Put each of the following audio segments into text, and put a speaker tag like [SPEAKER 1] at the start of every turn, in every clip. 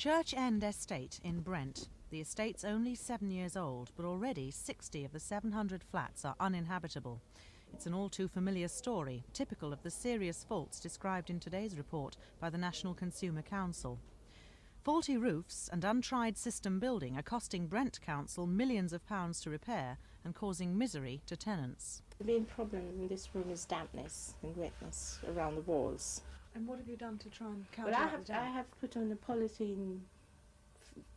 [SPEAKER 1] Church End Estate in Brent. The estate's only 7 years old, but already 60 of the 700 flats are uninhabitable. It's an all too familiar story, typical of the serious faults described in today's report by the National Consumer Council. Faulty roofs and untried system building are costing Brent Council millions of pounds to repair and causing misery to tenants.
[SPEAKER 2] The main problem in this room is dampness and wetness around the walls.
[SPEAKER 3] And what have you done to try and counteract the damp?
[SPEAKER 2] I have put on the polythene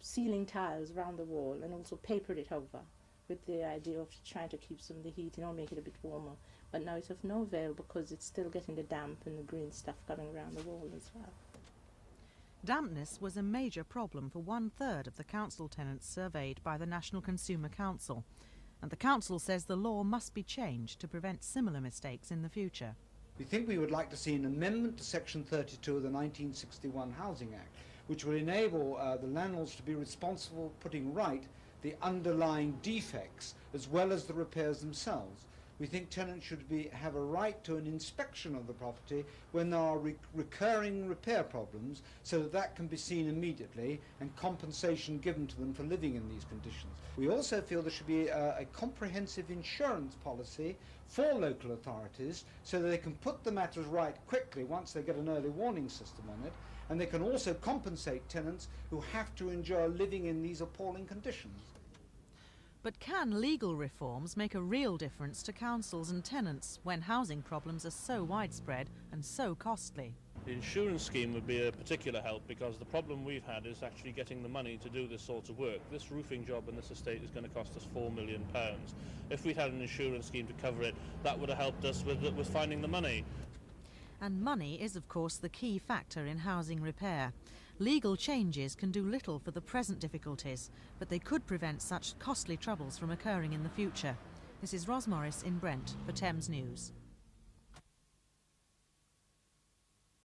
[SPEAKER 2] ceiling tiles around the wall and also papered it over with the idea of trying to keep some of the heat, make it a bit warmer. But now it's of no avail because it's still getting the damp and the green stuff coming around the wall as well.
[SPEAKER 1] Dampness was a major problem for 1/3 of the council tenants surveyed by the National Consumer Council, and the council says the law must be changed to prevent similar mistakes in the future.
[SPEAKER 4] We think we would like to see an amendment to Section 32 of the 1961 Housing Act, which will enable the landlords to be responsible for putting right the underlying defects as well as the repairs themselves. We think tenants should have a right to an inspection of the property when there are recurring repair problems, so that can be seen immediately and compensation given to them for living in these conditions. We also feel there should be a comprehensive insurance policy for local authorities so that they can put the matters right quickly once they get an early warning system on it, and they can also compensate tenants who have to endure living in these appalling conditions.
[SPEAKER 1] But can legal reforms make a real difference to councils and tenants when housing problems are so widespread and so costly?
[SPEAKER 5] The insurance scheme would be a particular help because the problem we've had is actually getting the money to do this sort of work. This roofing job in this estate is going to cost us £4 million. If we'd had an insurance scheme to cover it, that would have helped us with finding the money.
[SPEAKER 1] And money is, of course, the key factor in housing repair. Legal changes can do little for the present difficulties, but they could prevent such costly troubles from occurring in the future. This is Ros Morris in Brent for Thames News.